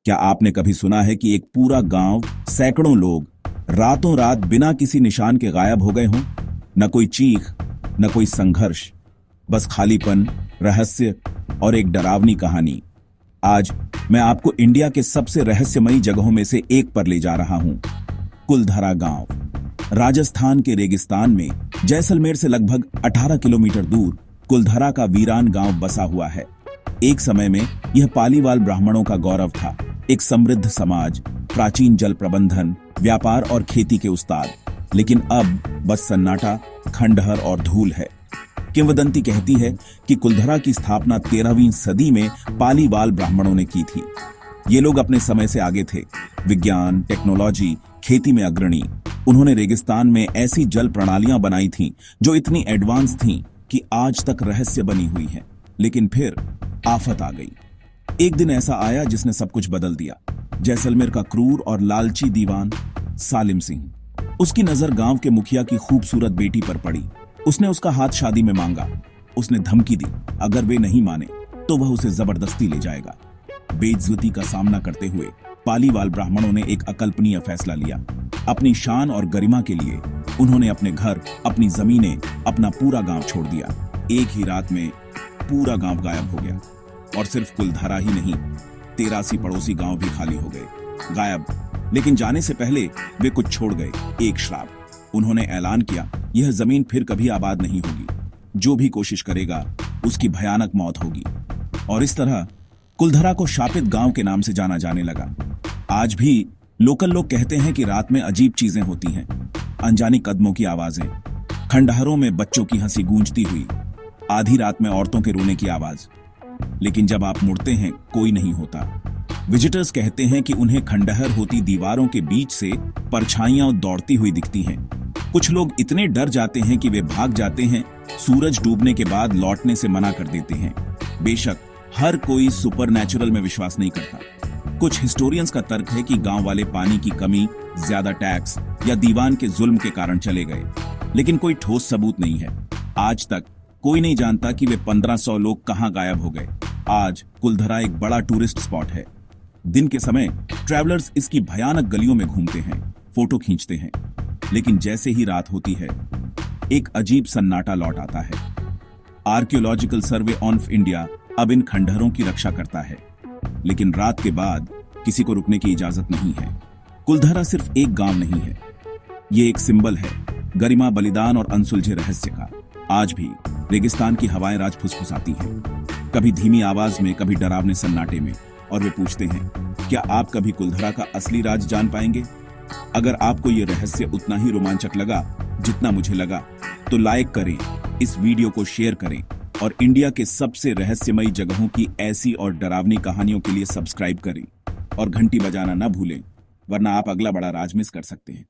क्या आपने कभी सुना है कि एक पूरा गांव, सैकड़ों लोग रातों रात बिना किसी निशान के गायब हो गए हों? न कोई चीख, न कोई संघर्ष, बस खालीपन, रहस्य और एक डरावनी कहानी। आज मैं आपको इंडिया के सबसे रहस्यमयी जगहों में से एक पर ले जा रहा हूं, कुलधरा गांव। राजस्थान के रेगिस्तान में जैसलमेर से लगभग 18 किलोमीटर दूर कुलधरा का वीरान गांव बसा हुआ है। एक समय में यह पालीवाल ब्राह्मणों का गौरव था, एक समृद्ध समाज, प्राचीन जल प्रबंधन, व्यापार और खेती के उस्ताद। लेकिन अब बस सन्नाटा, खंडहर और धूल है। किंवदंती कहती है कि कुलधरा की स्थापना 13वीं सदी में पालीवाल ब्राह्मणों ने की थी। ये लोग अपने समय से आगे थे, विज्ञान, टेक्नोलॉजी, खेती में अग्रणी। उन्होंने रेगिस्तान में ऐसी जल प्रणालियां बनाई थीं जो इतनी एडवांस थीं कि आज तक रहस्य बनी हुई हैं। लेकिन फिर आफत आ गई। एक दिन ऐसा आया जिसने सब कुछ बदल दिया। जैसलमेर का क्रूर और लालची दीवान सालिम सिंह। उसकी नजर गांव के मुखिया की खूबसूरत बेटी पर पड़ी। उसने उसका हाथ शादी में मांगा। उसने धमकी दी, अगर वे नहीं माने तो वह उसे जबरदस्ती ले जाएगा। बेइज्जती का सामना करते हुए पालीवाल ब्राह्मणों ने एक अकल्पनीय फैसला लिया। अपनी शान और गरिमा के लिए उन्होंने अपने घर, अपनी जमीनें, अपना पूरा गांव छोड़ दिया। एक ही रात में पूरा गांव गायब हो गया। और सिर्फ कुलधरा ही नहीं, 83 पड़ोसी गांव भी खाली हो गए, गायब। लेकिन जाने से पहले वे कुछ छोड़ गए, एक श्राप। उन्होंने ऐलान किया, यह जमीन फिर कभी आबाद नहीं होगी। जो भी कोशिश करेगा उसकी भयानक मौत होगी। और इस तरह कुलधरा को शापित गांव के नाम से जाना जाने लगा। आज भी लोकल लोग कहते हैं कि रात में अजीब चीजें होती हैं, अनजानी कदमों की आवाजें, खंडहरों में बच्चों की हंसी गूंजती हुई, आधी रात में औरतों के रोने की आवाज। लेकिन जब आप मुड़ते हैं कोई नहीं होता। विजिटर्स कहते हैं कि उन्हें खंडहर होती दीवारों के बीच से परछाइयां दौड़ती हुई दिखती हैं। कुछ लोग इतने डर जाते हैं कि वे भाग जाते हैं, सूरज डूबने के बाद लौटने से मना कर देते हैं। बेशक हर कोई सुपरनैचुरल में विश्वास नहीं करता। कुछ हिस्टोरियंस का तर्क है कि गांव वाले पानी की कमी, ज्यादा टैक्स या दीवान के जुल्म के कारण चले गए। लेकिन कोई ठोस सबूत नहीं है। आज तक कोई नहीं जानता कि वे 1500 लोग कहां गायब हो गए। आज कुलधरा एक बड़ा टूरिस्ट स्पॉट है। दिन के समय ट्रैवलर्स इसकी भयानक गलियों में घूमते हैं, फोटो खींचते हैं। लेकिन जैसे ही रात होती है, एक अजीब सन्नाटा लौट आता है। आर्कियोलॉजिकल सर्वे ऑफ इंडिया अब इन खंडहरों की रक्षा करता है। लेकिन रात के बाद किसी को रुकने की इजाजत नहीं है। कुलधरा सिर्फ एक गांव नहीं है, ये एक सिंबल है, गरिमा, बलिदान और अनसुलझे रहस्य का। आज भी रेगिस्तान की हवाएं राज फुसफुसाती हैं, कभी धीमी आवाज में, कभी डरावने सन्नाटे में। और वे पूछते हैं, क्या आप कभी कुलधरा का असली राज जान पाएंगे? अगर आपको यह रहस्य उतना ही रोमांचक लगा जितना मुझे लगा, तो लाइक करें, इस वीडियो को शेयर करें और इंडिया के सबसे रहस्यमयी जगहों की ऐसी और डरावनी कहानियों के लिए सब्सक्राइब करें। और घंटी बजाना न भूलें, वरना आप अगला बड़ा राज मिस कर सकते हैं।